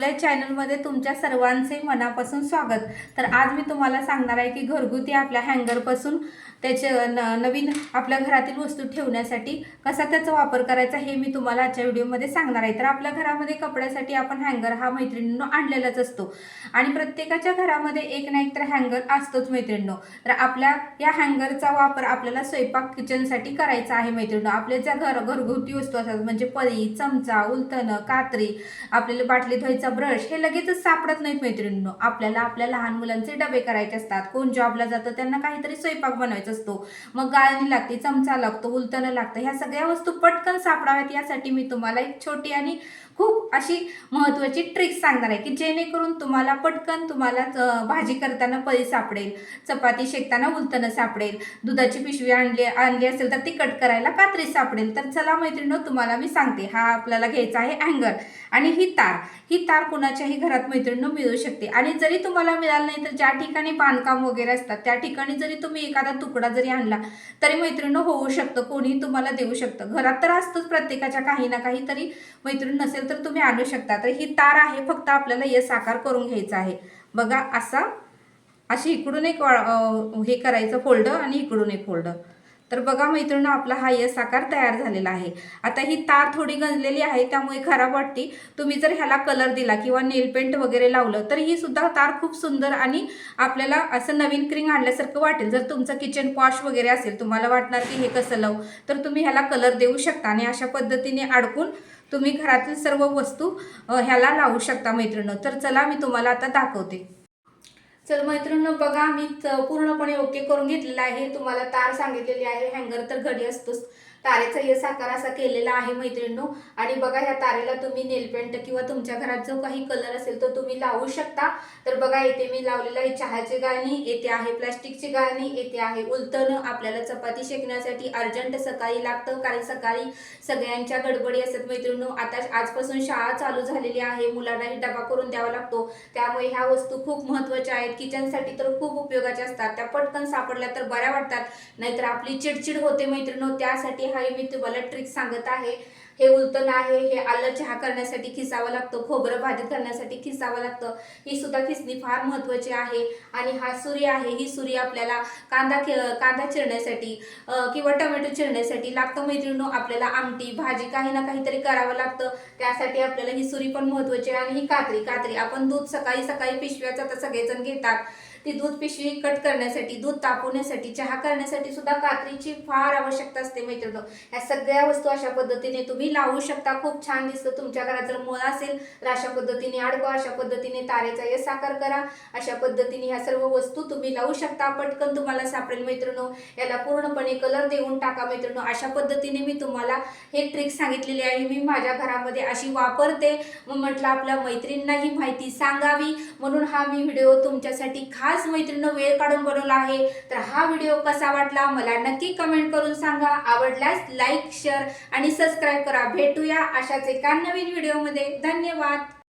आपल्या चॅनलमध्ये तुमच्या सर्वांचे मनापासून स्वागत। तर आज मी तुम्हाला सांगणार आहे की घरगुती आपल्या हँगरपासून त्याचे नवीन आपल्या घरातील वस्तू ठेवण्यासाठी कसा त्याचा वापर करायचा हे मी तुम्हाला आजच्या व्हिडिओमध्ये सांगणार आहे। तर आपल्या घरामध्ये कपड्यासाठी आपण हँगर हा मैत्रिणींनो आणलेलाच असतो आणि प्रत्येकाच्या घरामध्ये एक ना एक तर हँगर असतोच मैत्रिणींनो। तर आपल्या या हँगरचा वापर आपल्याला स्वयंपाक किचनसाठी करायचा आहे मैत्रिणींनो। आपल्या ज्या घरगुती वस्तू असतात म्हणजे पळी, चमचा, उलथनं, कात्री, आपल्याला बाटली धुवायचा ब्रश हे लगेचच सापडत नाहीत मैत्रिणींनो। आपल्याला आपल्या लहान मुलांचे डबे करायचे असतात, कोण जॉबला जातं त्यांना काहीतरी स्वयंपाक बनवायचा असतो, मग गाळणी लागते, चमचा लागतो, उलथनं लागतं, ह्या सगळ्या वस्तू पटकन सापडाव्यात यासाठी मी तुम्हाला एक छोटी आणि खूप अशी महत्त्वाची ट्रिक सांगणार आहे की जेणेकरून तुम्हाला पटकन भाजी करताना पळी सापडेल, चपाती शेकताना उलथनं सापडेल, दुधाची पिशवी आणली असेल तर ती कट करायला कात्री सापडेल। तर चला मैत्रिणींनो तुम्हाला मी सांगते। हा आपल्याला घ्यायचा आहे हँगर आणि ही तार कुणाच्याही घरात मैत्रिणींनो मिळू शकते आणि जरी तुम्हाला मिळालं नाही तर ज्या ठिकाणी बांधकाम वगैरे असतात त्या ठिकाणी जरी तुम्ही एखादा तुकडा जरी आणला तरी मैत्रिणींनो होऊ शकतं, कोणीही तुम्हाला देऊ शकतं। घरात तर असतंच प्रत्येकाच्या काही ना काही, तरी मैत्रीण नसेल तर तुम्ही आणू शकता। तर ही तार आहे, फक्त आपल्याला यस आकार करून घ्यायचा आहे बघा। अशी इकडून एक हे करायचं फोल्ड आणि इकडून एक फोल्ड। तर बघा मैत्रिणींनो आपला हा यस आकार तयार झालेला आहे। आता ही तार थोडी गंजलेली आहे त्यामुळे खराब वाटते, तुम्ही जर ह्याला कलर दिला किंवा नेल पेंट वगैरे लावलं तर ही सुद्धा तार खूप सुंदर आणि आपल्याला असं नवीन क्रीम आणल्यासारखं वाटेल। जर तुमचं किचन पॉश वगैरे असेल, तुम्हाला वाटणार की हे कसं लावू, तर तुम्ही ह्याला कलर देऊ शकता आणि अशा पद्धतीने अडकून तुम्ही घरातील सर्व वस्तू ह्याला लावू शकता मैत्रिणींनो। तर चला मी तुम्हाला आता दाखवते। चल मैत्रिणींनो बघा, मी पूर्णपणे ओके करून घेतलेला आहे। तुम्हाला तार सांगितलेली आहे, हँगर तर घडी असतोच, तारेचा यस आकार असा केलेला आहे मैत्रिणींनो। आणि बघा ह्या तारेला तुम्ही नेल पेंट किंवा तुमच्या घरात जो काही कलर असेल तो तुम्ही लावू शकता। तर बघा इथे मी लावलेला आहे चहाची गाळणी, येथे आहे प्लास्टिकची गाळणी, येथे आहे उलथनं। आपल्याला चपाती शेकण्यासाठी अर्जंट सकाळी लागतं, कारण सकाळी सगळ्यांच्या गडबडी असतात मैत्रिणींनो। आता आजपासून शाळा चालू झालेली आहे, मुलांनाही डबा करून द्यावा लागतो, त्यामुळे ह्या वस्तू खूप महत्त्वाच्या आहेत। किचनसाठी तर खूप उपयोगाच्या असतात, त्या पटकन सापडल्या तर बऱ्या वाटतात, नाहीतर आपली चिडचिड होते मैत्रिणींनो। त्यासाठी हा मी तुम्हाला ट्रिक सांगत आहे। हे उलथनं आहे, हे आलं चहा करण्यासाठी खिसावं लागतं, खोबरं भाजी करण्यासाठी खिसावं लागतं, ही सुद्धा खिसणी फार महत्त्वाची आहे। आणि हा सुरी आहे, ही सुरी आपल्याला कांदा चिरण्यासाठी किंवा टोमॅटो चिरण्यासाठी लागतं मैत्रिणींनो। आपल्याला आमटी भाजी काही ना काहीतरी करावं लागतं, त्यासाठी आपल्याला ही सुरी पण महत्त्वाची आहे। आणि ही कात्री आपण दूध सकाळी सकाळी पिशव्याचा तर सगळेजण घेतात, ती दूध पिशवी कट करण्यासाठी, दूध तापवण्यासाठी, चहा करण्यासाठी सुद्धा कात्रीची फार आवश्यकता असते मैत्रिणींनो। ह्या सगळ्या वस्तू अशा पद्धतीने तुम्ही लावू शकता, खूप छान दिसतं। तुमच्या घरात जर मुळ असेल तर अशा पद्धतीने अडकवा, अशा पद्धतीने तारेचा यस आकार करा, अशा पद्धतीने ह्या सर्व वस्तू तुम्ही लावू शकता, पटकन तुम्हाला सापडेल मैत्रिणींनो। याला पूर्णपणे कलर देऊन टाका मैत्रिणींनो। अशा पद्धतीने मी तुम्हाला हे ट्रिक सांगितलेली आहे, मी माझ्या घरामध्ये अशी वापरते, मग म्हटलं आपल्या मैत्रिणींनाही माहिती सांगावी म्हणून हा मी व्हिडिओ तुमच्यासाठी खास मैत्रिणींनो वेळ काढून बनवला आहे। तर हा व्हिडिओ कसा वाटला मला नक्की कमेंट करून सांगा, आवडल्यास लाईक, शेअर आणि सबस्क्राईब करा। भेटूया अशाच एका नवीन व्हिडिओमध्ये। धन्यवाद।